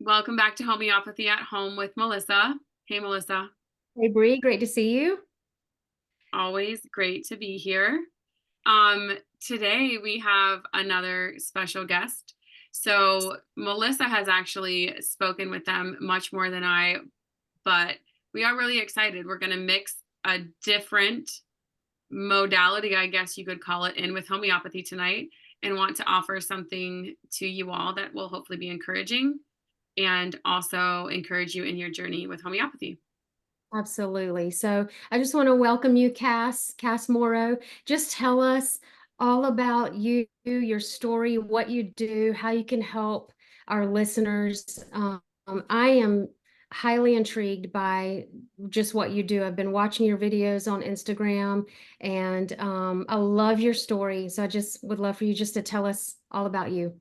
Welcome back to Homeopathy at Home with Melissa. Hey, Melissa. Hey Bree, great to see you. Always great to be here. Today we have another special guest. So Melissa has actually spoken with them much more than I, but we are really excited. We're going to mix a different modality, I guess you could call it, in with homeopathy tonight and want to offer something to you all that will hopefully be encouraging and also encourage you in your journey with homeopathy. Absolutely. So I just want to welcome you, Cass Morrow. Just tell us all about you, your story, what you do, how you can help our listeners. I am highly intrigued by just what you do. I've been watching your videos on Instagram and I love your story. So I just would love for you just to tell us all about you.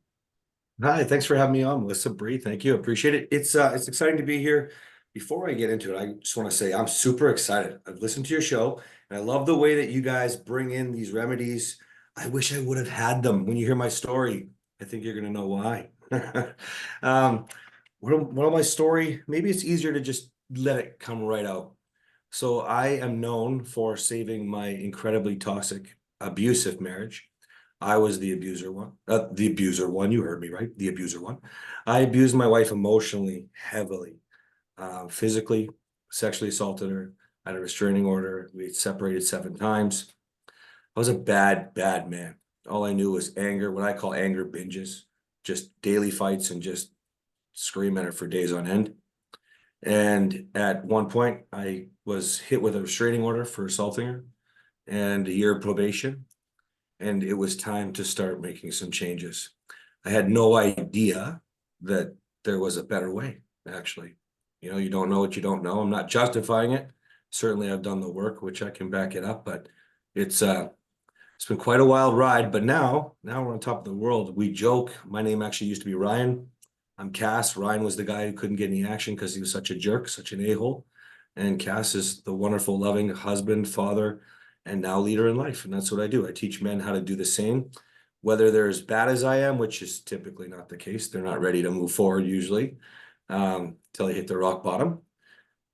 Hi, thanks for having me on, Melissa. Bree. Thank you. Appreciate it. It's exciting to be here. Before I get into it, I just want to say I'm super excited. I've listened to your show and I love the way that you guys bring in these remedies. I wish I would have had them. When you hear my story, I think you're gonna know why. Um, what my story? Maybe it's easier to just let it come right out. So I am known for saving my incredibly toxic, abusive marriage. I was the abuser one. The abuser one, you heard me, right? The abuser one. I abused my wife emotionally, heavily, physically, sexually assaulted her. I had a restraining order. We had separated 7 times. I was a bad, bad man. All I knew was anger, what I call anger binges, just daily fights and just scream at her for days on end. And at one point, I was hit with a restraining order for assaulting her and a year of probation. And it was time to start making some changes. I had no idea that there was a better way, actually. You know, you don't know what you don't know. I'm not justifying it. Certainly, I've done the work, which I can back it up, but it's it's been quite a wild ride. But now we're on top of the world. We joke. My name actually used to be Ryan. I'm Cass. Ryan was the guy who couldn't get any action because he was such a jerk, such an a-hole. And Cass is the wonderful, loving husband, father, and now leader in life. And that's what I do. I teach men how to do the same, whether they're as bad as I am, which is typically not the case. They're not ready to move forward usually until they hit the rock bottom.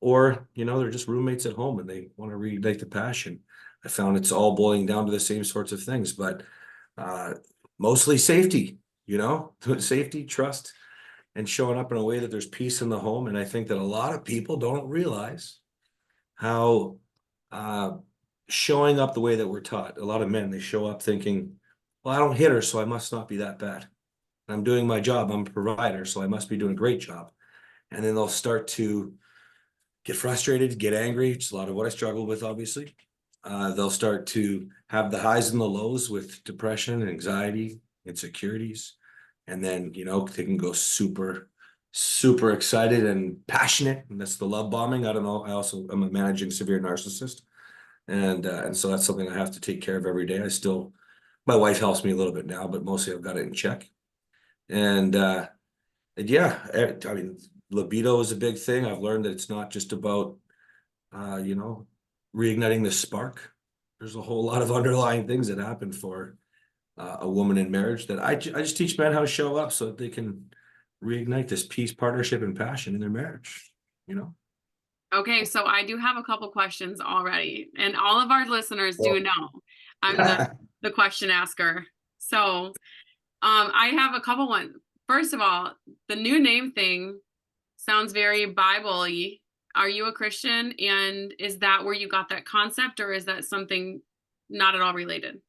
Or, you know, they're just roommates at home and they want to reignite the passion. I found it's all boiling down to the same sorts of things, but uh, mostly safety, you know, safety, trust, and showing up in a way that there's peace in the home. And I think that a lot of people don't realize how uh, showing up the way that we're taught. A lot of men, they show up thinking, well, I don't hit her, so I must not be that bad. I'm doing my job. I'm a provider, so I must be doing a great job. And then they'll start to get frustrated, get angry. It's a lot of what I struggle with, obviously. They'll start to have the highs and the lows with depression, anxiety, insecurities. And then, you know, they can go super, super excited and passionate. And that's the love bombing. I don't know. I also am a managing severe narcissist. And so that's something I have to take care of every day. My wife helps me a little bit now, but mostly I've got it in check. And and yeah, I mean, libido is a big thing. I've learned that it's not just about you know, reigniting the spark. There's a whole lot of underlying things that happen for a woman in marriage that I just teach men how to show up so that they can reignite this peace, partnership, and passion in their marriage. You know. Okay, so I do have a couple questions already, and all of our listeners do Well, know I'm the question asker. So, I have a couple ones. First of all, the new name thing sounds very Bible-y. Are you a Christian? And is that where you got that concept, or is that something not at all related?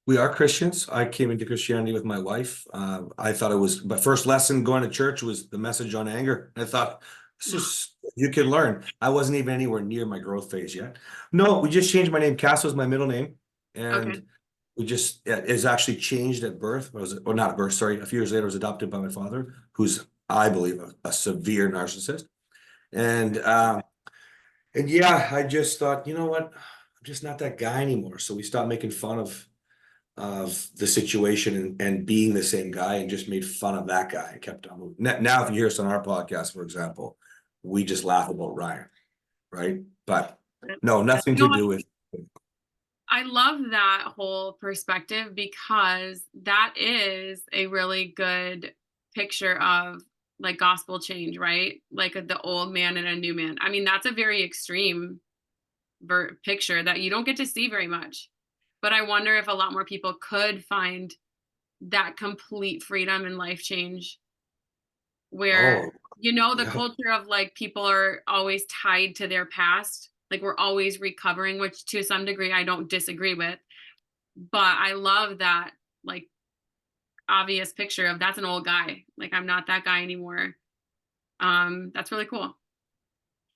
we are Christians. I came into Christianity with my wife. I thought it was my first lesson going to church was the message on anger. I thought this is you can learn. I wasn't even anywhere near my growth phase yet. No, we just changed my name. Cass was my middle name, Okay. and we just it is actually changed at birth. Or not at birth. Sorry, a few years later, I was adopted by my father, who's I believe a severe narcissist, and and yeah, I just thought, you know what, I'm just not that guy anymore. So we stopped making fun of the situation and being the same guy and just made fun of that guy and kept on moving. Now, if you hear us on our podcast, for example, we just laugh about Ryan, right? But no, nothing You to know, do with. I love that whole perspective because that is a really good picture of like gospel change, right? Like the old man and a new man. I mean, that's a very extreme picture that you don't get to see very much. But I wonder if a lot more people could find that complete freedom and life change where, Oh, the yeah. culture of like people are always tied to their past. Like we're always recovering, which to some degree I don't disagree with. But I love that like obvious picture of that's an old guy. Like I'm not that guy anymore. That's really cool.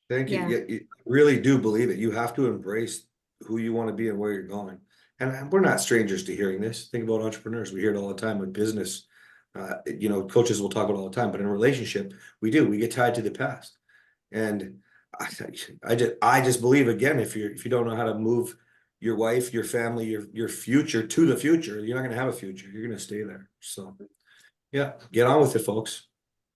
Thank you. Yeah. Yeah, you really do believe it. You have to embrace who you want to be and where you're going. And we're not strangers to hearing this. Think about entrepreneurs. We hear it all the time with business. Coaches will talk about it all the time, but in a relationship, we do. We get tied to the past. And I, I just believe again, if you don't know how to move your wife, your family, your future to the future, you're not going to have a future. You're going to stay there. So yeah, get on with it, folks.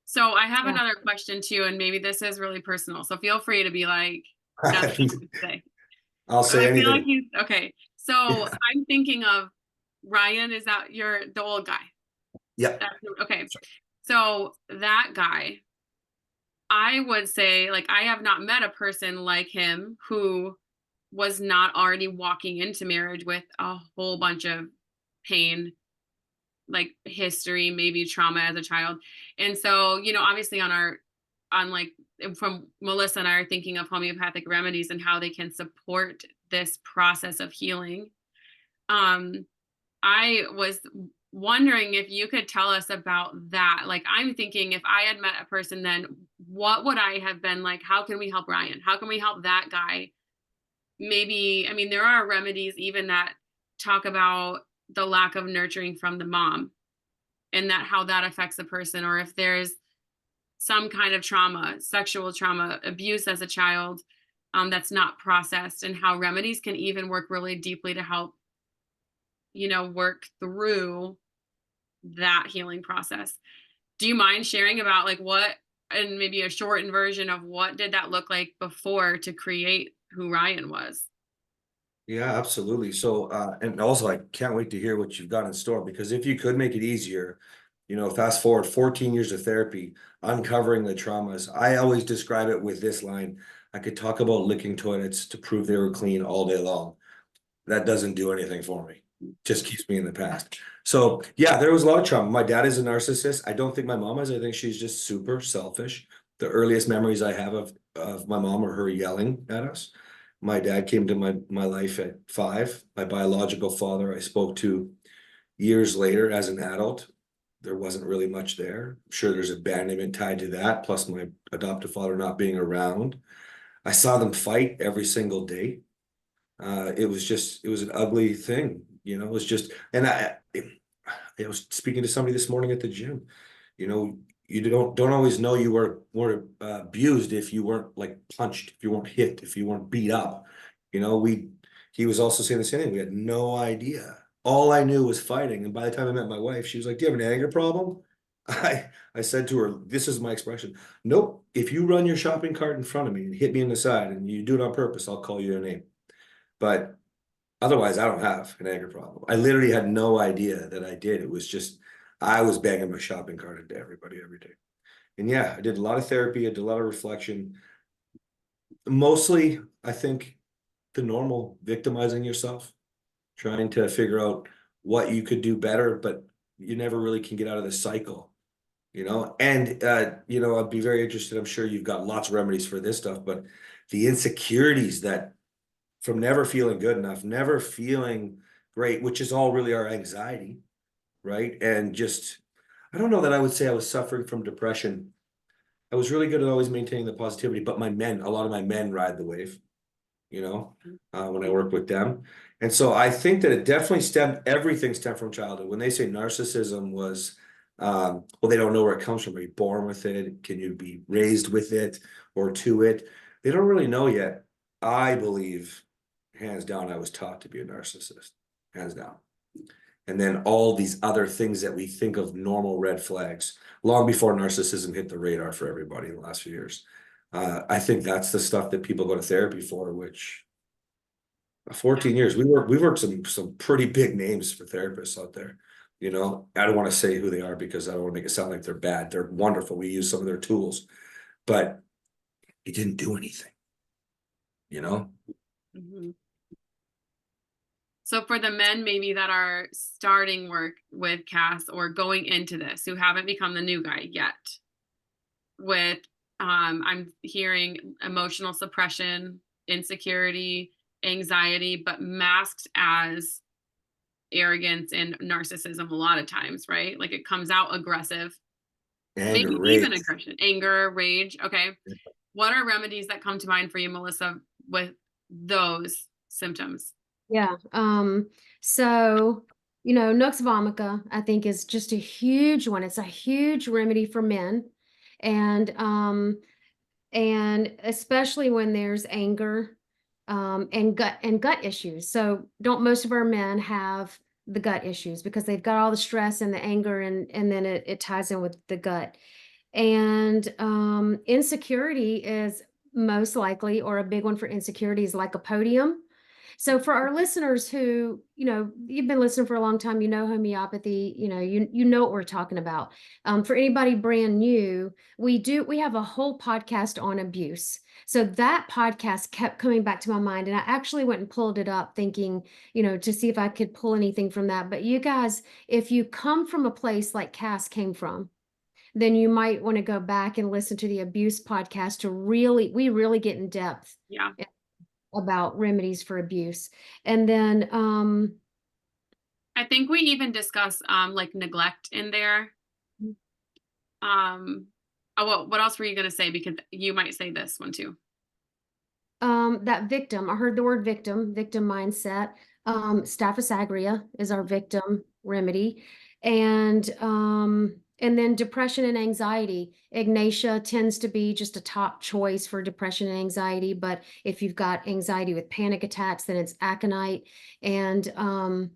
So I have Yeah. another question too, and maybe this is really personal. So feel free to be like, that's what I would say. I'll But say I feel like anything. he's okay. So Yeah. I'm thinking of Ryan. Is that the old guy? Yeah. Okay. So that guy, I would say, like, I have not met a person like him who was not already walking into marriage with a whole bunch of pain, like history, maybe trauma as a child. And so, obviously on like from Melissa and I are thinking of homeopathic remedies and how they can support this process of healing. Um, I was wondering if you could tell us about that. Like, I'm thinking if I had met a person, then what would I have been like? How can we help Ryan? How can we help that guy? Maybe, I mean, there are remedies even that talk about the lack of nurturing from the mom and that how that affects a person, or if there's some kind of trauma, sexual trauma, abuse as a child, that's not processed, and how remedies can even work really deeply to help, work through that healing process. Do you mind sharing about like what, and maybe a shortened version of what did that look like before to create who Ryan was? Yeah, absolutely. So, and also I can't wait to hear what you've got in store, because if you could make it easier, fast forward 14 years of therapy, uncovering the traumas. I always describe it with this line: I could talk about licking toilets to prove they were clean all day long. That doesn't do anything for me. Just keeps me in the past. So yeah, there was a lot of trauma. My dad is a narcissist. I don't think my mom is. I think she's just super selfish. The earliest memories I have of my mom are her yelling at us. My dad came to my life at 5. My biological father I spoke to years later as an adult. There wasn't really much there. I'm sure there's abandonment tied to that, plus my adoptive father not being around. I saw them fight every single day. It was an ugly thing, it was just, and I was speaking to somebody this morning at the gym. You know, you don't always know you were abused if you weren't like punched, if you weren't hit, if you weren't beat up. He was also saying the same thing. We had no idea. All I knew was fighting. And by the time I met my wife, she was like, "Do you have an anger problem?" I said to her, this is my expression: "Nope. If you run your shopping cart in front of me and hit me in the side and you do it on purpose, I'll call you a name. But otherwise, I don't have an anger problem." I literally had no idea that I did. It was just, I was banging my shopping cart into everybody every day. And yeah, I did a lot of therapy. I did a lot of reflection. Mostly, I think the normal victimizing yourself, trying to figure out what you could do better, but you never really can get out of the cycle, And, I'd be very interested. I'm sure you've got lots of remedies for this stuff, but the insecurities that from never feeling good enough, never feeling great, which is all really our anxiety, right? And just, I don't know that I would say I was suffering from depression. I was really good at always maintaining the positivity, but a lot of my men ride the wave, when I work with them. And so I think that it definitely everything stemmed from childhood. When they say narcissism was, well, they don't know where it comes from. Are you born with it? Can you be raised with it or to it? They don't really know yet. I believe, hands down, I was taught to be a narcissist, hands down. And then all these other things that we think of normal red flags, long before narcissism hit the radar for everybody in the last few years. I think that's the stuff that people go to therapy for, which 14 years, we worked some pretty big names for therapists out there. You know, I don't want to say who they are because I don't want to make it sound like they're bad. They're wonderful. We use some of their tools, but it didn't do anything, you know? Mhm. So for the men maybe that are starting work with Cass or going into this, who haven't become the new guy yet, with I'm hearing emotional suppression, insecurity, anxiety, but masked as arrogance and narcissism a lot of times, right? Like it comes out aggressive, Anger, maybe rage. even aggression, anger, rage. Okay. What are remedies that come to mind for you, Melissa, with those symptoms? Yeah. So, Nux vomica, I think, is just a huge one. It's a huge remedy for men. And especially when there's anger, and gut issues. So don't most of our men have the gut issues because they've got all the stress and the anger, and then it ties in with the gut. And insecurity is most likely, or a big one for insecurity, is lycopodium. So for our listeners who, you've been listening for a long time, homeopathy, you know what we're talking about. For anybody brand new, we have a whole podcast on abuse. So that podcast kept coming back to my mind, and I actually went and pulled it up thinking, to see if I could pull anything from that. But you guys, if you come from a place like Cass came from, then you might want to go back and listen to the abuse podcast to we really get in depth Yeah. about remedies for abuse. And then I think we even discuss like neglect in there. What else were you gonna say? Because you might say this one too. that victim, I heard the word victim mindset. Staphysagria is our victim remedy. And then depression and anxiety. Ignatia tends to be just a top choice for depression and anxiety, but if you've got anxiety with panic attacks, then it's aconite. And also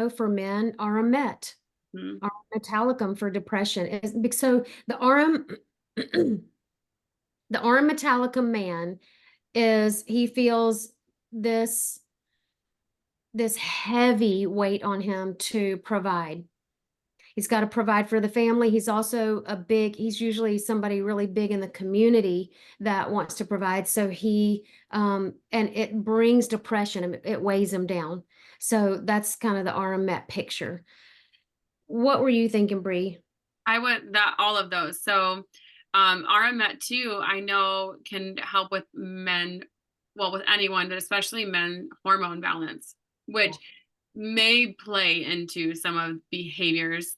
for men, Aramet, Hmm. Metallicum for depression. So the Arum the Arum Metallicum man he feels this heavy weight on him to provide. He's got to provide for the family. He's usually somebody really big in the community that wants to provide. So and it brings depression. It weighs him down. So that's kind of the RMET picture. What were you thinking, Bree? I would that all of those. So RMET too, I know can help with men, well, with anyone, but especially men hormone balance, which may play into some of behaviors.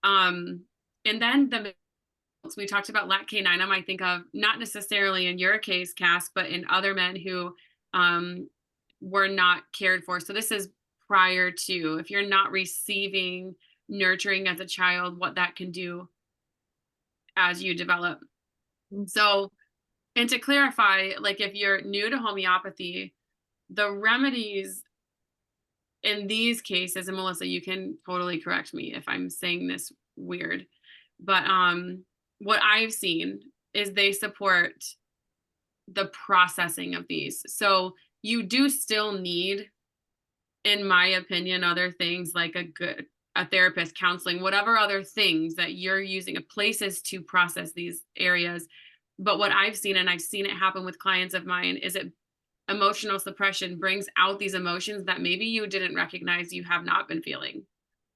Um, and then we talked about lat caninum, I think of not necessarily in your case, Cass, but in other men who um, were not cared for. So this is prior to, if you're not receiving nurturing as a child, what that can do as you develop. So, and to clarify, like if you're new to homeopathy, the remedies in these cases, and Melissa, you can totally correct me if I'm saying this weird, but what I've seen is they support the processing of these. So you do still need, in my opinion, other things like a therapist, counseling, whatever other things that you're using, places to process these areas. But what I've seen, and I've seen it happen with clients of mine, is it emotional suppression brings out these emotions that maybe you didn't recognize you have not been feeling,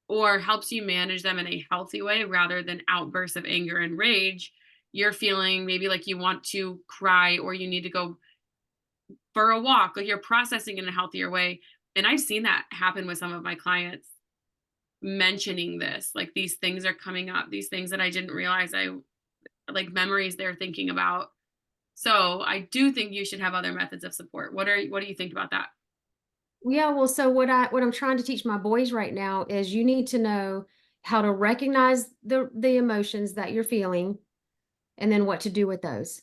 or helps you manage them in a healthy way rather than outbursts of anger and rage. You're feeling maybe like you want to cry or you need to go for a walk, like you're processing in a healthier way. And I've seen that happen with some of my clients mentioning this, like these things are coming up, these things that I didn't realize I like, memories they're thinking about. So I do think you should have other methods of support. What do you think about that? Yeah, well, so what I'm trying to teach my boys right now is you need to know how to recognize the emotions that you're feeling and then what to do with those.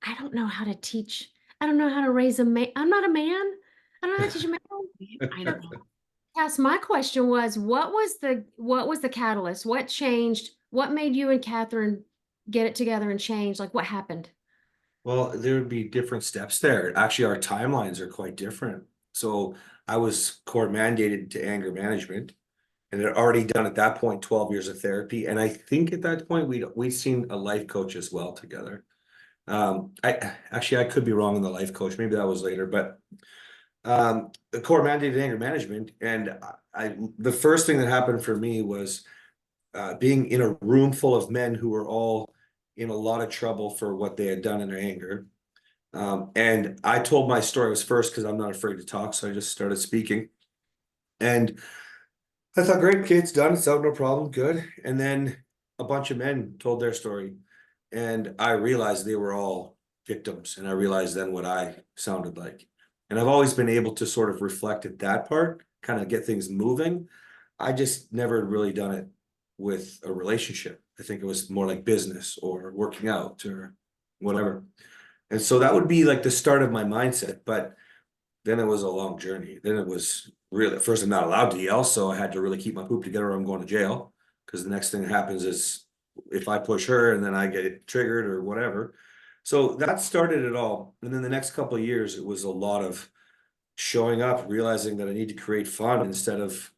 I don't know how to teach. I don't know how to raise a man. I'm not a man. I don't know how to teach a man. I don't know. Yes, my question was, what was the catalyst? What changed? What made you and Catherine get it together and change? Like what happened? Well, there would be different steps there. Actually, our timelines are quite different. So I was court mandated to anger management. and had already done at that point 12 years of therapy. And I think at that point we'd seen a life coach as well together. I could be wrong on the life coach. Maybe that was later, but the court mandated anger management. And the first thing that happened for me was being in a room full of men who were all in a lot of trouble for what they had done in their anger. And I told my story. It was first because I'm not afraid to talk. So I just started speaking. And I thought, great, okay, it's done. It's out, no problem, good. And then a bunch of men told their story. And I realized they were all victims. And I realized then what I sounded like. And I've always been able to sort of reflect at that part, kind of get things moving. I just never really done it with a relationship. I think it was more like business or working out or whatever. And so that would be like the start of my mindset. But then it was a long journey. Then it was really, at first I'm not allowed to yell, so I had to really keep my poop together or I'm going to jail. Because the next thing that happens is if I push her and then I get triggered or whatever. So that started it all. And then the next couple of years, it was a lot of showing up, realizing that I need to create fun instead of,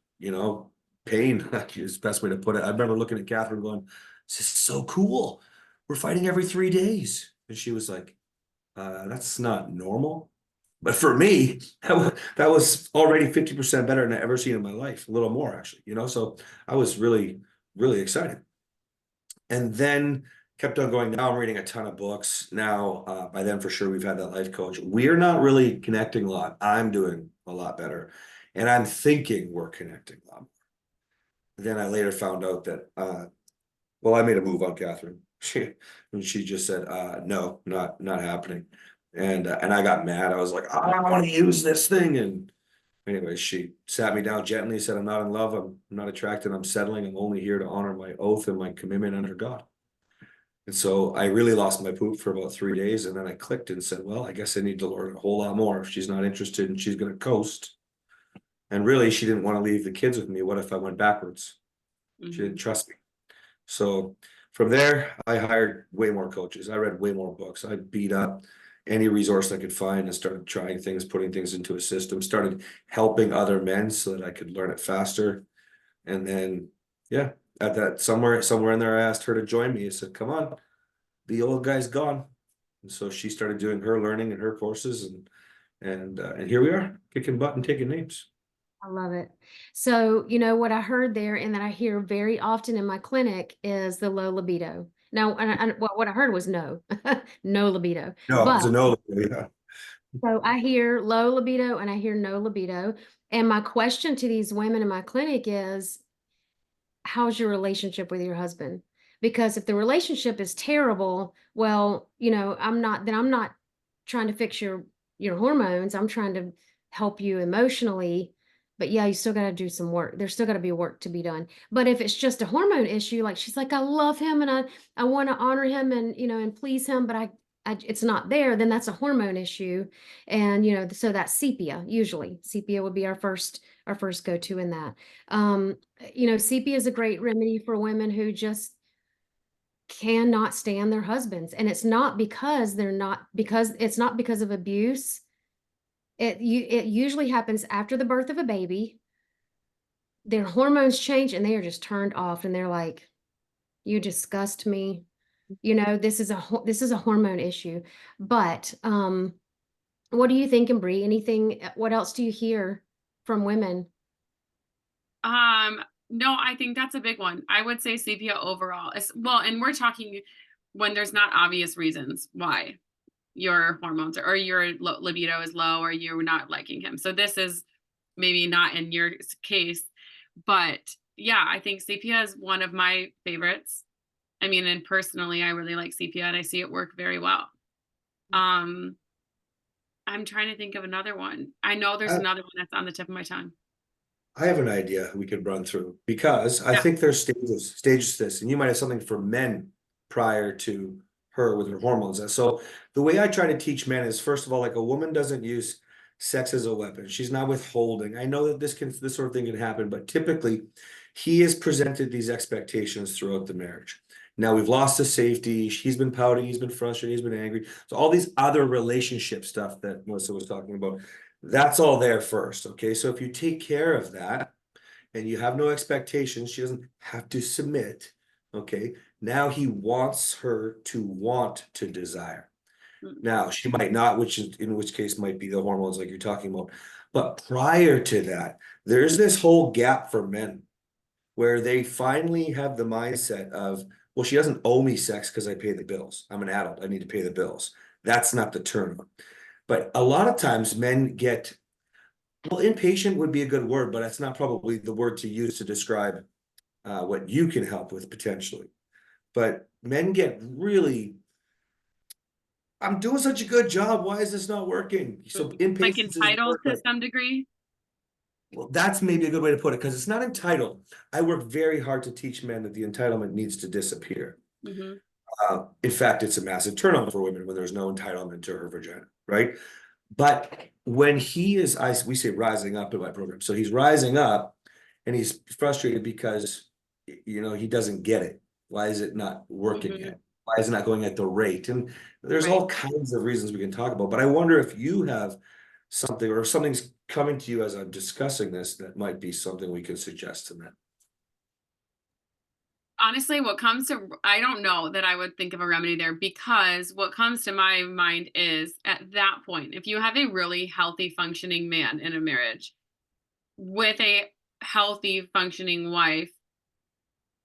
pain. Is the best way to put it. I remember looking at Catherine going, this is so cool. We're fighting every 3 days. And she was like, that's not normal. But for me, that was already 50% better than I ever seen in my life. A little more, actually, so I was really, really excited. And then kept on going. Now I'm reading a ton of books. Now, by then, for sure, we've had that life coach. We're not really connecting a lot. I'm doing a lot better. And I'm thinking we're connecting a lot more. Then I later found out that, I made a move on Catherine. She just said, no, not happening. And I got mad. I was like, I don't want to use this thing. And anyway, she sat me down gently, said, I'm not in love. I'm not attracted. I'm settling. I'm only here to honor my oath and my commitment under God. And so I really lost my poop for about 3 days. And then I clicked and said, well, I guess I need to learn a whole lot more. If she's not interested and she's going to coast. And really, she didn't want to leave the kids with me. What if I went backwards? She didn't trust me. So from there, I hired way more coaches. I read way more books. I beat up any resource I could find and started trying things, putting things into a system, started helping other men so that I could learn it faster. And then, yeah, at that somewhere in there, I asked her to join me. I said, come on, the old guy's gone. And so she started doing her learning and her courses, and here we are, kicking butt and taking names. I love it. So, what I heard there and that I hear very often in my clinic is the low libido. Now, what I heard was no, no libido. No, it's But a no. Yeah. so I hear low libido and I hear no libido. And my question to these women in my clinic is, how's your relationship with your husband? Because if the relationship is terrible, well, I'm not trying to fix your hormones. I'm trying to help you emotionally. But yeah, you still got to do some work. There's still got to be work to be done. But if it's just a hormone issue, like she's like, I love him and I want to honor him and and please him, but I it's not there, then that's a hormone issue. And so that's sepia. Usually sepia would be our first go-to in that. Sepia is a great remedy for women who just cannot stand their husbands. And it's not because it's not because of abuse. It usually happens after the birth of a baby. Their hormones change and they are just turned off and they're like, you disgust me. This is a hormone issue. But what do you think, Bree? What else do you hear from women? No, I think that's a big one. I would say sepia overall. Well, and we're talking when there's not obvious reasons why your hormones or your libido is low or you're not liking him. So this is maybe not in your case, but yeah, I think sepia is one of my favorites. I mean, and personally, I really like sepia and I see it work very well. I'm trying to think of another one. I know there's another one that's on the tip of my tongue. I have an idea we could run through because I think there's stages to this, and you might have something for men prior to her with her hormones. And so the way I try to teach men is, first of all, like a woman doesn't use sex as a weapon. She's not withholding. I know that this sort of thing can happen, but typically he has presented these expectations throughout the marriage. Now we've lost the safety. He's been pouting. He's been frustrated. He's been angry. So all these other relationship stuff that Melissa was talking about, that's all there first. Okay. So if you take care of that, and you have no expectations. She doesn't have to submit. Okay. Now he wants her to want to desire. Now she might not, in which case might be the hormones like you're talking about. But prior to that, there's this whole gap for men where they finally have the mindset of, well, she doesn't owe me sex because I pay the bills. I'm an adult. I need to pay the bills. That's not the turn on. But a lot of times men get, well, impatient would be a good word, but that's not probably the word to use to describe what you can help with potentially. But men get really, I'm doing such a good job. Why is this not working? So Like impatience is the entitled word, to but some degree. well, that's maybe a good way to put it because it's not entitled. I work very hard to teach men that the entitlement needs to disappear. Mm-hmm. In fact, it's a massive turn on for women when there's no entitlement to her vagina, right? But when he is, we say rising up in my program. So he's rising up and he's frustrated because, he doesn't get it. Why is it not working Mm-hmm. yet? Why is it not going at the rate? And there's Right. all kinds of reasons we can talk about, but I wonder if you have something or if something's coming to you as I'm discussing this, that might be something we could suggest to men. Honestly, what comes to, I don't know that I would think of a remedy there, because what comes to my mind is at that point, if you have a really healthy functioning man in a marriage with a healthy functioning wife,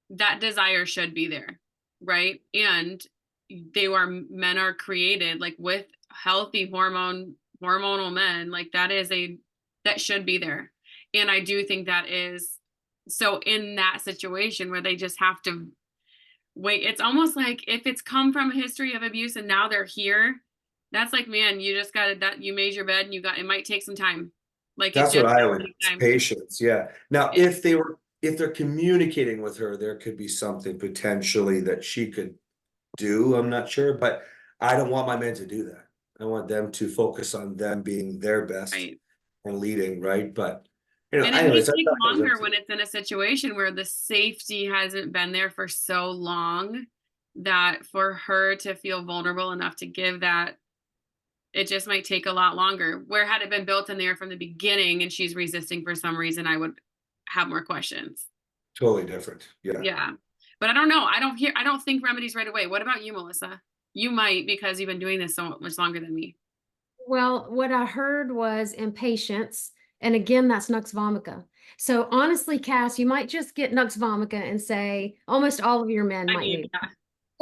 that desire should be there, right? And men are created like with healthy hormonal men, like that should be there. And I do think that is so in that situation where they just have to wait. It's almost like if it's come from a history of abuse and now they're here, that's like, man, you just got that you made your bed and it might take some time. Like it That's just what I might would, take time. patience, yeah. Now, Yeah. if they're communicating with her, there could be something potentially that she could do, I'm not sure, but I don't want my men to do that. I want them to focus on them being their best Right. and leading, right? But, And it may anyways, take longer when it's in a situation where the safety hasn't been there for so long that for her to feel vulnerable enough to give that, it just might take a lot longer. Where had it been built in there from the beginning and she's resisting for some reason, I would have more questions. totally different, yeah. Yeah. But I don't know. I don't think remedies right away. What about you, Melissa? You might, because you've been doing this so much longer than me. Well, what I heard was impatience. And again, that's nux vomica. So honestly, Cass, you might just get nux vomica and say almost all of your men I might mean, need yeah.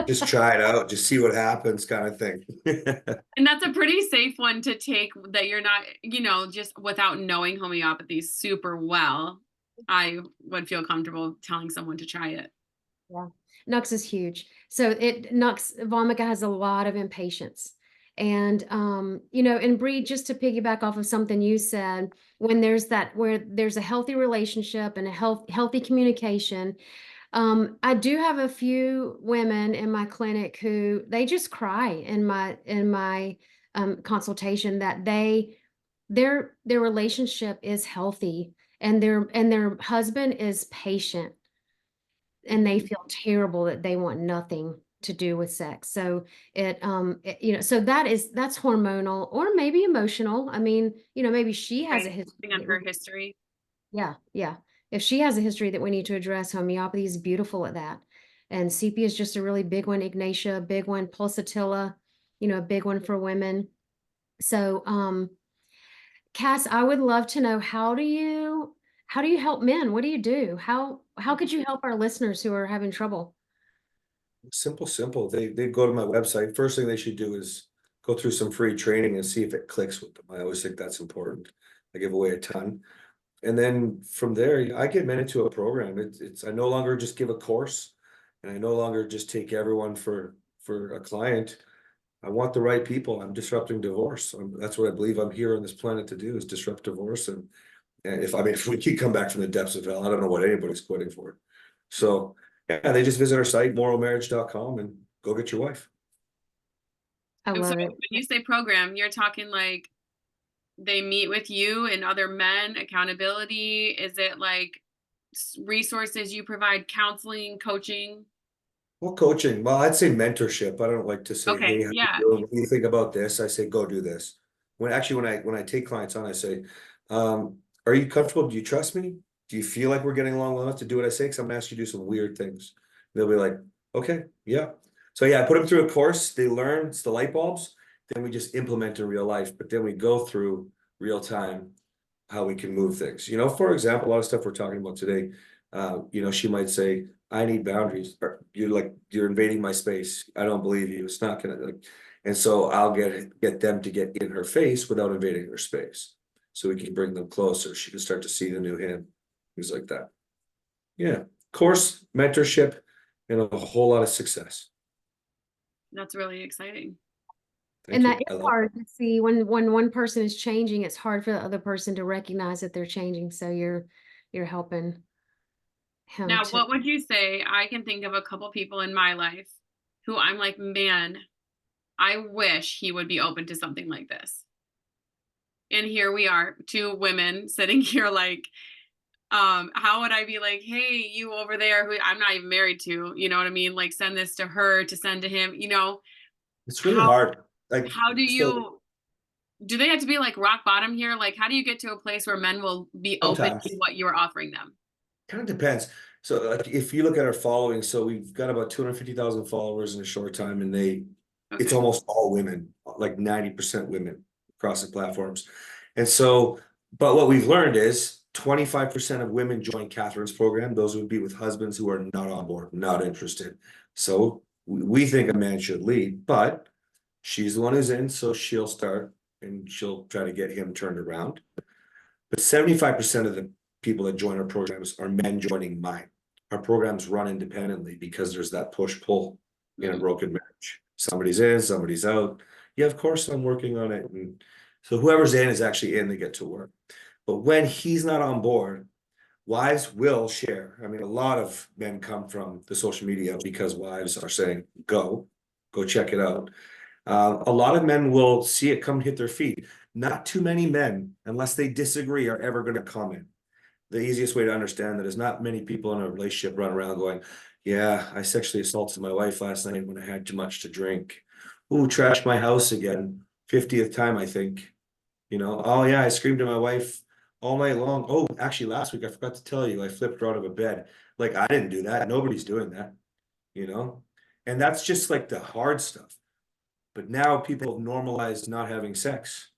Just try it out, just see what happens kind of thing. And that's a pretty safe one to take, that you're not, just without knowing homeopathy super well. I would feel comfortable telling someone to try it. Yeah. Nux is huge. So Nux vomica has a lot of impatience. And and Bree, just to piggyback off of something you said, where there's a healthy relationship and a healthy communication, I do have a few women in my clinic who they just cry in my consultation that their relationship is healthy and their husband is patient and they feel terrible that they want nothing to do with sex. So so that's hormonal or maybe emotional. I mean, maybe she has a Right. history. Depending on her history. Yeah, yeah. If she has a history that we need to address, homeopathy is beautiful at that. And CP is just a really big one, Ignatia, a big one, pulsatilla, a big one for women. So, Cass, I would love to know, how do you help men? What do you do? How could you help our listeners who are having trouble? Simple. They go to my website. First thing they should do is go through some free training and see if it clicks with them. I always think that's important. I give away a ton. And then from there, I get men into a program. I no longer just give a course, and I no longer just take everyone for a client. I want the right people. I'm disrupting divorce. That's what I believe I'm here on this planet to do, is disrupt divorce. And if we keep come back from the depths of hell, I don't know what anybody's quitting for. So yeah, they just visit our site, moralmarriage.com, and go get your wife. I And so love it. when you say program, you're talking like they meet with you and other men, accountability? Is it like resources you provide, counseling, coaching? Well, coaching. Well, I'd say mentorship. I don't like to say, hey, Okay, how you yeah. doing? What do you think about this? I say, go do this. When I take clients on, I say, are you comfortable? Do you trust me? do you feel like we're getting along well enough to do what I say? Because I'm gonna ask you to do some weird things. They'll be like, okay, yeah. So yeah, I put them through a course, they learn, it's the light bulbs, then we just implement in real life, but then we go through real time how we can move things. You know, for example, a lot of stuff we're talking about today, you know, she might say, I need boundaries. Or you're like, you're invading my space. I don't believe you. It's not gonna like, and so I'll get them to get in her face without invading her space. So we can bring them closer. She can start to see the new him. Things like that. Yeah. Course, mentorship, and a whole lot of success. That's really exciting. And Thank that you. I is love hard to see when one person is changing, it's hard for the other person to recognize that they're changing. So you're helping him Now, to. what would you say? I can think of a couple people in my life who I'm like, man, I wish he would be open to something like this. And here we are, two women sitting here like, how would I be like, hey, you over there who I'm not even married to, you know what I mean? Like send this to her to send to him, you know, It's really how hard. Like, how so do they have to be like rock bottom here? Like how do you get to a place where men will be open sometimes to what you're offering them? kind of depends. So like if you look at our following, so we've got about 250,000 followers in a short time, and it's Okay. almost all women, like 90% women across the platforms. And so, but what we've learned is 25% of women join Catherine's program. Those would be with husbands who are not on board, not interested. So we think a man should lead, but she's the one who's in, so she'll start and she'll try to get him turned around. But 75% of the people that join our programs are men joining mine. Our programs run independently because there's that push-pull in a Mhm. broken marriage. Somebody's in, somebody's out. Yeah, of course I'm working on it. And so whoever's in is actually in, they get to work. But when he's not on board, wives will share. I mean, a lot of men come from the social media because wives are saying, go check it out. A lot of men will see it come hit their feet. Not too many men, unless they disagree, are ever going to comment. The easiest way to understand that is not many people in a relationship run around going, yeah, I sexually assaulted my wife last night when I had too much to drink. Ooh, trashed my house again. 50th time, I think. You know, oh yeah, I screamed at my wife all night long. Oh, actually, last week I forgot to tell you, I flipped her out of a bed. Like, I didn't do that. Nobody's doing that, you know? And that's just like the hard stuff. But now people have normalized not having sex,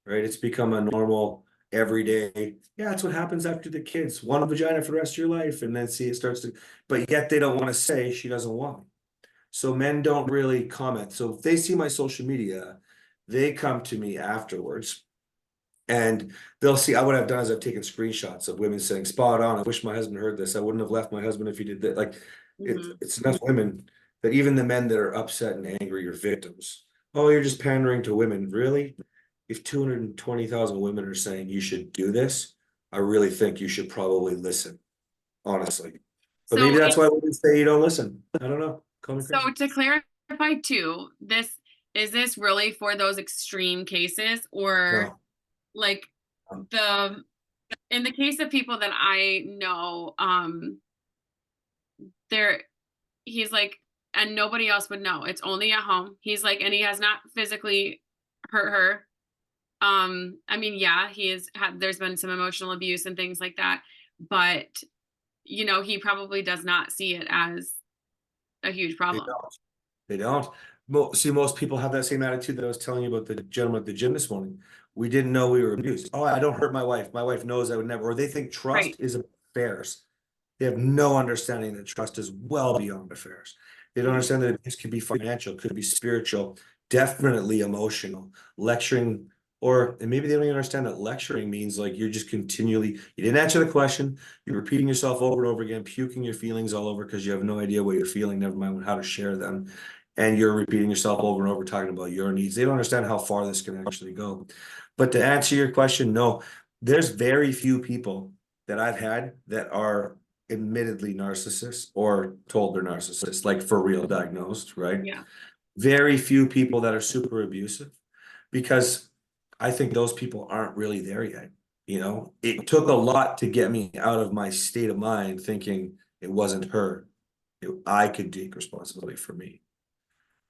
right? It's become a normal everyday. Yeah, that's what happens after the kids. One vagina for the rest of your life, and then see it starts to. But yet they don't want to say she doesn't want. So men don't really comment. So if they see my social media, they come to me afterwards, and they'll see. What I've done is I've taken screenshots of women saying, "Spot on. I wish my husband heard this. I wouldn't have left my husband if he did that." Like, Mhm. it's enough women that even the men that are upset and angry are victims. Oh, you're just pandering to women. Really? If 220,000 women are saying you should do this, I really think you should probably listen, honestly. But maybe So that's why women say you don't listen. I don't know. Call me So crazy. to clarify too, this really for those extreme cases or No. like Um, the in the case of people that I know, there he's like and nobody else would know. It's only at home. He's like and he has not physically hurt her. I mean, yeah, he has had there's been some emotional abuse and things like that, but you know, he probably does not see it as a huge They problem. don't. They don't. See, most people have that same attitude that I was telling you about the gentleman at the gym this morning. We didn't know we were abused. Oh, I don't hurt my wife. My wife knows I would never. Or they think trust Right. is affairs. They have no understanding that trust is well beyond affairs. They don't Mhm. understand that abuse can be financial, could be spiritual, definitely emotional. Lecturing, and maybe they don't even understand that lecturing means like you're just continually, you didn't answer the question, you're repeating yourself over and over again, puking your feelings all over because you have no idea what you're feeling, never mind how to share them. And you're repeating yourself over and over, talking about your needs. They don't understand how far this can actually go. But to answer your question, no, there's very few people that I've had that are admittedly narcissists or told they're narcissists, like for real diagnosed, right? Yeah. Very few people that are super abusive because I think those people aren't really there yet. You know, it took a lot to get me out of my state of mind thinking it wasn't her. I could take responsibility for me,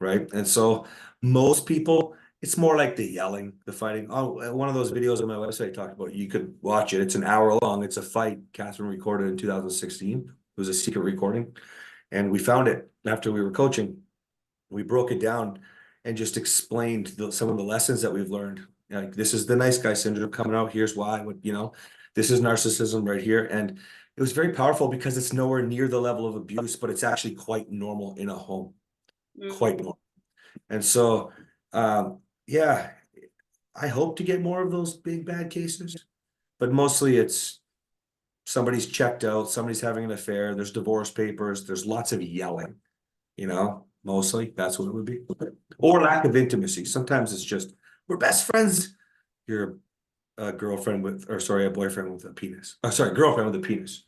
right? And so most people it's more like the yelling, the fighting. Oh, one of those videos on my website talked about, you could watch it. It's an hour long. It's a fight Catherine recorded in 2016. It was a secret recording. And we found it after we were coaching. We broke it down and just explained some of the lessons that we've learned. Like, this is the nice guy syndrome coming out. Here's why, this is narcissism right here. And it was very powerful because it's nowhere near the level of abuse, but it's actually quite normal in a home, quite normal. And so, yeah, I hope to get more of those big bad cases, but mostly it's somebody's checked out, somebody's having an affair, there's divorce papers, there's lots of yelling, mostly that's what it would be. Or lack of intimacy. Sometimes it's just, we're best friends. You're a girlfriend with, or sorry, a boyfriend with a penis. Oh, sorry, girlfriend with a penis,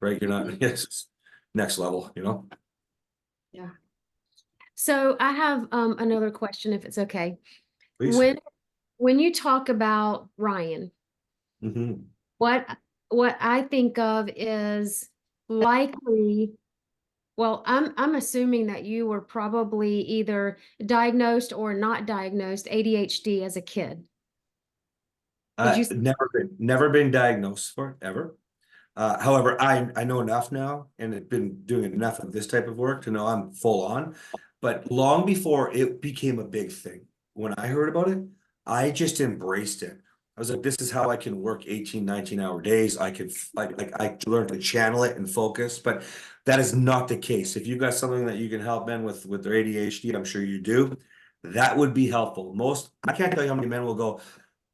right? You're not, yes, next level, Yeah. So I have another question, if it's okay. Please. When you talk about Ryan, Mhm. what I think of is likely, well, I'm assuming that you were probably either diagnosed or not diagnosed ADHD as a kid. Would you? Never been diagnosed for it, ever. However, I know enough now and have been doing enough of this type of work to know I'm full on. But long before it became a big thing, when I heard about it, I just embraced it. I was like, this is how I can work 18, 19-hour days. I learned to channel it and focus, but that is not the case. If you've got something that you can help men with their ADHD, I'm sure you do. That would be helpful. I can't tell you how many men will go,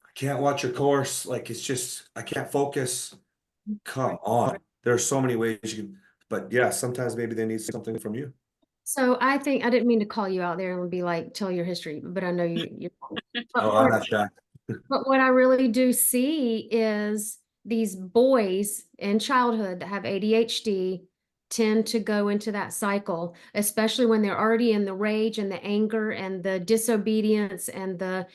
I can't watch a course. Like, it's just, I can't focus. Come on. There are so many ways you can, but yeah, sometimes maybe they need something from you. So I think I didn't mean to call you out there and be like, tell your history, but I know you. Oh, But I'm not shy. But what I really do see is these boys in childhood that have ADHD tend to go into that cycle, especially when they're already in the rage and the anger and the disobedience and the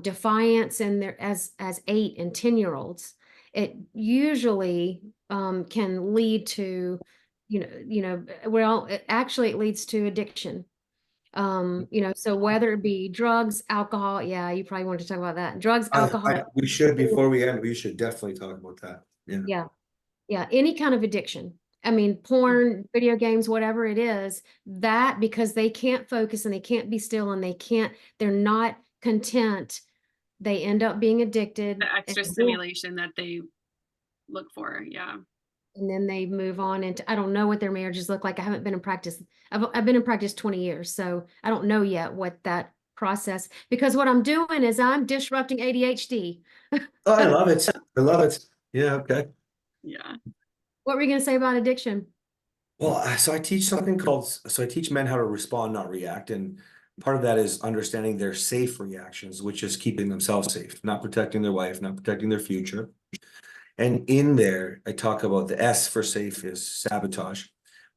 defiance, and they're as 8 and 10-year-olds. It usually can lead to, well, it leads to addiction. So whether it be drugs, alcohol, yeah, you probably wanted to talk about that. Drugs, alcohol, We should, before we end, we should definitely talk about that. Yeah. yeah, yeah, any kind of addiction. I mean, porn, video games, whatever it is, that because they can't focus and they can't be still and they're not content, they end up being addicted. The extra stimulation that they look for. Yeah. And then they move on into, I don't know what their marriages look like. I haven't been in practice. I've been in practice 20 years, so I don't know yet what that process, because what I'm doing is I'm disrupting ADHD. Oh, I love it. I love it. Yeah. Okay. Yeah. What were you going to say about addiction? Well, so I teach men how to respond, not react. And part of that is understanding their safe reactions, which is keeping themselves safe, not protecting their wife, not protecting their future. And in there, I talk about the S for safe is sabotage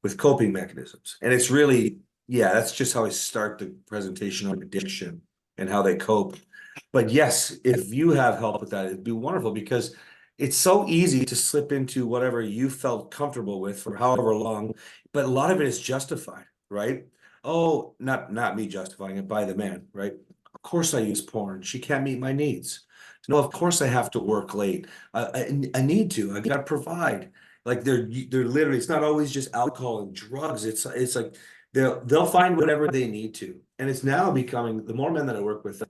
with coping mechanisms. And it's really, yeah, that's just how I start the presentation on addiction and how they cope. But yes, if you have help with that, it'd be wonderful, because it's so easy to slip into whatever you felt comfortable with for however long, but a lot of it is justified, right? Oh, not me justifying it, by the man, right? Of course I use porn. She can't meet my needs. No, of course I have to work late. I need to. I got to provide. Like, they're literally. It's not always just alcohol and drugs. It's like they'll find whatever they need to, and it's now becoming, the more men that I work with,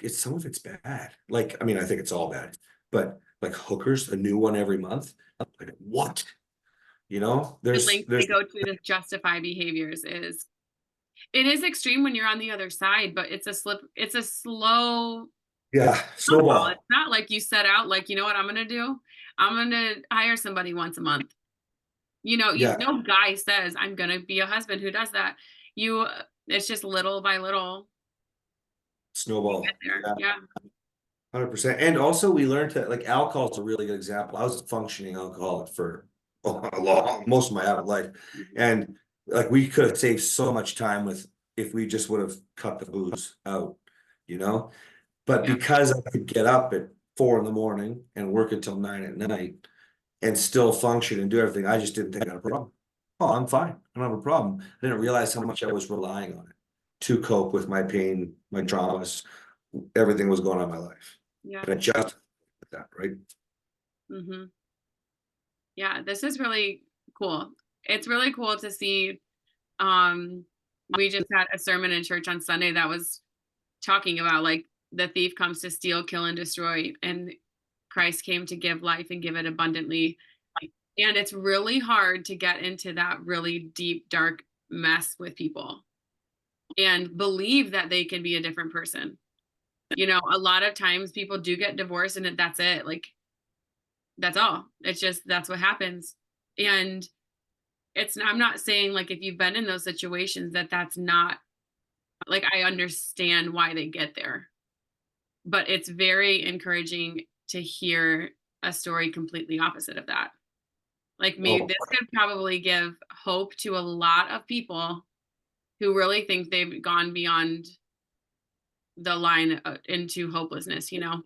it's some of it's bad. Like, I mean, I think it's all bad, but like hookers, a new one every month. Like, what? The There's length they go to justify behaviors it is extreme when you're on the other side, but it's a slow yeah, snowball. snowball. It's not like you set out, like, you know what I'm gonna do? I'm gonna hire somebody once a month. Yeah, No guy says, I'm gonna be a husband who does that. It's just little by little you get snowball. there. Yeah. Yeah. 100%. And also we learned to, like, alcohol is a really good example. I was a functioning alcoholic for most of my adult life. And like, we could have saved so much time if we just would have cut the booze out, you know? But Yeah. because I could get up at 4 a.m. and work until 9 p.m. and still function and do everything, I just didn't think I had a problem. Oh, I'm fine. I don't have a problem. I didn't realize how much I was relying on it to cope with my pain, my traumas, everything was going on in my life. Yeah. And adjust with that, right? Mm-hmm. Yeah, this is really cool. It's really cool to see. We just had a sermon in church on Sunday that was talking about like the thief comes to steal, kill, and destroy, and Christ came to give life and give it abundantly. And it's really hard to get into that really deep, dark mess with people and believe that they can be a different person. You know, a lot of times people do get divorced and that's it. Like, that's all. It's just, that's what happens. And I'm not saying like if you've been in those situations that that's not, like, I understand why they get there, but it's very encouraging to hear a story completely opposite of that. Like, maybe Oh, this could probably give hope to a lot of people who really think they've gone beyond the line into hopelessness, you know?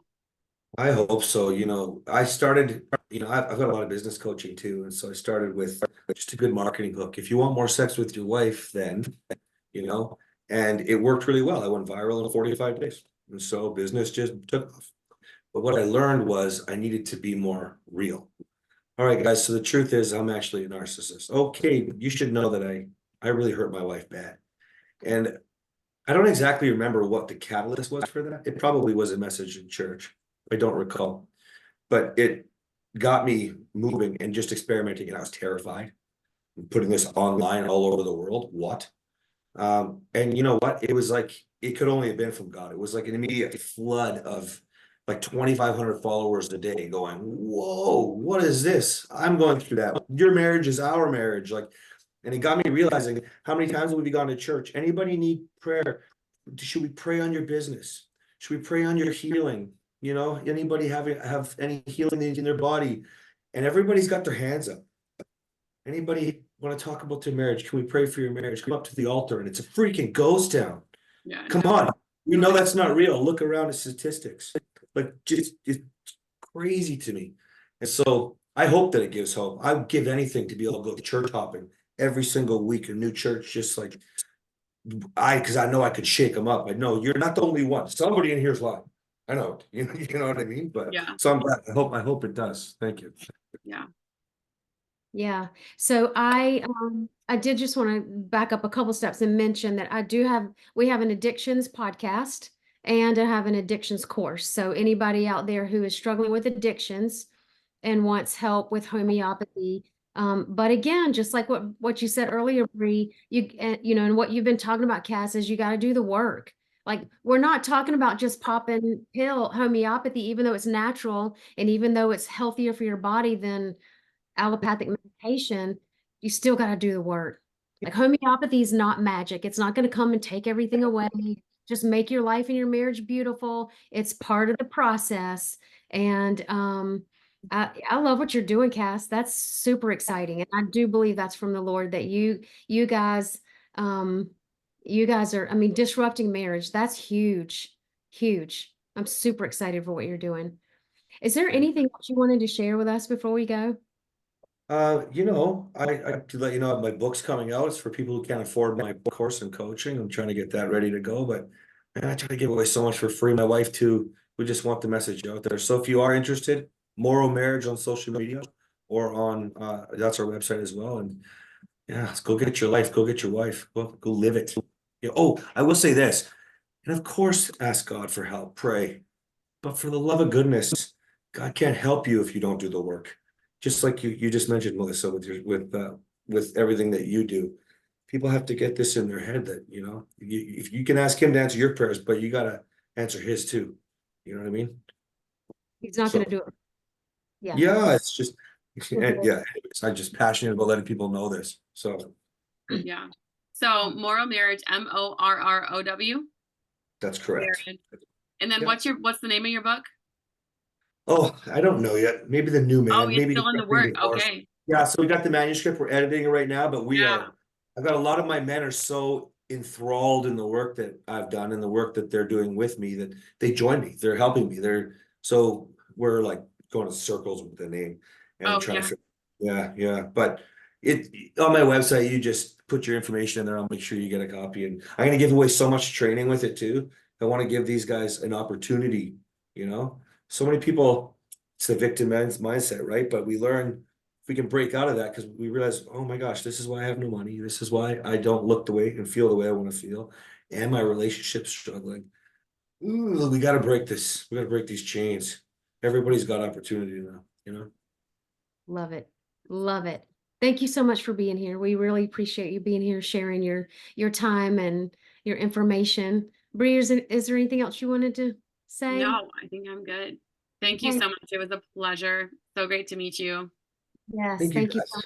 I hope so. You know, I started, you know, I've got a lot of business coaching too. And so I started with just a good marketing hook. If you want more sex with your wife, then, you know, and it worked really well. I went viral in 45 days. And so business just took off. But what I learned was I needed to be more real. All right, guys. So the truth is I'm actually a narcissist. Okay, you should know that I really hurt my wife bad. And I don't exactly remember what the catalyst was for that. It probably was a message in church. I don't recall, but it got me moving and just experimenting. And I was terrified putting this online all over the world. What? And you know what? It was like it could only have been from God. It was like an immediate flood of like 2,500 followers a day going, whoa, what is this? I'm going through that. Your marriage is our marriage. Like, and it got me realizing how many times have we gone to church? Anybody need prayer? Should we pray on your business? Should we pray on your healing? You know, anybody have any healing in their body? And everybody's got their hands up. Anybody want to talk about their marriage? Can we pray for your marriage? Come up to the altar, and it's a freaking ghost town. Yeah. Come on. We know that's not real. Look around at statistics. Like, just it's crazy to me. And so I hope that it gives hope. I would give anything to be able to go church hopping every single week, a new church, just like because I know I could shake them up. I know you're not the only one. Somebody in here is lying. I know it. You know what I mean? But Yeah. so I'm glad. I hope it does. Thank you. Yeah. Yeah. So I did just want to back up a couple steps and mention that we have an addictions podcast and I have an addictions course. So anybody out there who is struggling with addictions and wants help with homeopathy. But again, just like what you said earlier, Bree, you know, and what you've been talking about, Cass, is you got to do the work. Like, we're not talking about just popping homeopathy, even though it's natural and even though it's healthier for your body than allopathic medication, you still got to do the work. Like, homeopathy is not magic. It's not going to come and take everything away. Just make your life and your marriage beautiful. It's part of the process. And I love what you're doing, Cass. That's super exciting. And I do believe that's from the Lord that you guys are, I mean, disrupting marriage. That's huge, huge. I'm super excited for what you're doing. Is there anything else you wanted to share with us before we go? You know, I to let you know my book's coming out. It's for people who can't afford my course in coaching. I'm trying to get that ready to go, but man, I try to give away so much for free. My wife too. We just want the message out there. So if you are interested, Morrow Marriage on social media or on that's our website as well. And yeah, let's go get your life, go get your wife, go live it. Yeah, oh, I will say this, and of course, ask God for help, pray. But for the love of goodness, God can't help you if you don't do the work. Just like you just mentioned, Melissa, with everything that you do. People have to get this in their head that, you know, if you can ask him to answer your prayers, but you gotta answer his too. You know what I mean? He's not going So to do it. Yeah. yeah, it's just and yeah, I'm just passionate about letting people know this. So Yeah. So Morrow Marriage, Morrow. that's correct. Marriage. And then Yeah. what's the name of your book? Oh, I don't know yet. Maybe the new Oh, man, it's maybe still in the accepting work. divorce. Okay. Yeah, so we got the manuscript. We're editing it right now, but Yeah. I've got a lot of my men are so enthralled in the work that I've done and the work that they're doing with me that they join me. They're helping me. So we're like going in circles with the name and Oh, trying yeah. to, yeah. But it on my website, you just put your information in there. I'll make sure you get a copy. And I'm going to give away so much training with it too. I want to give these guys an opportunity, you know? So many people, it's the victim mindset, right? But we learn if we can break out of that because we realize, oh my gosh, this is why I have no money. This is why I don't look the way and feel the way I want to feel. And my relationship's struggling. Ooh, we got to break this. We got to break these chains. Everybody's got opportunity now, you know? Love it. Love it. Thank you so much for being here. We really appreciate you being here, sharing your time and your information. Bree, is there anything else you wanted to say? No, I think I'm good. Thank you Okay. so much. It was a pleasure. So great to meet you. Yes, Thank you thank you so guys. much.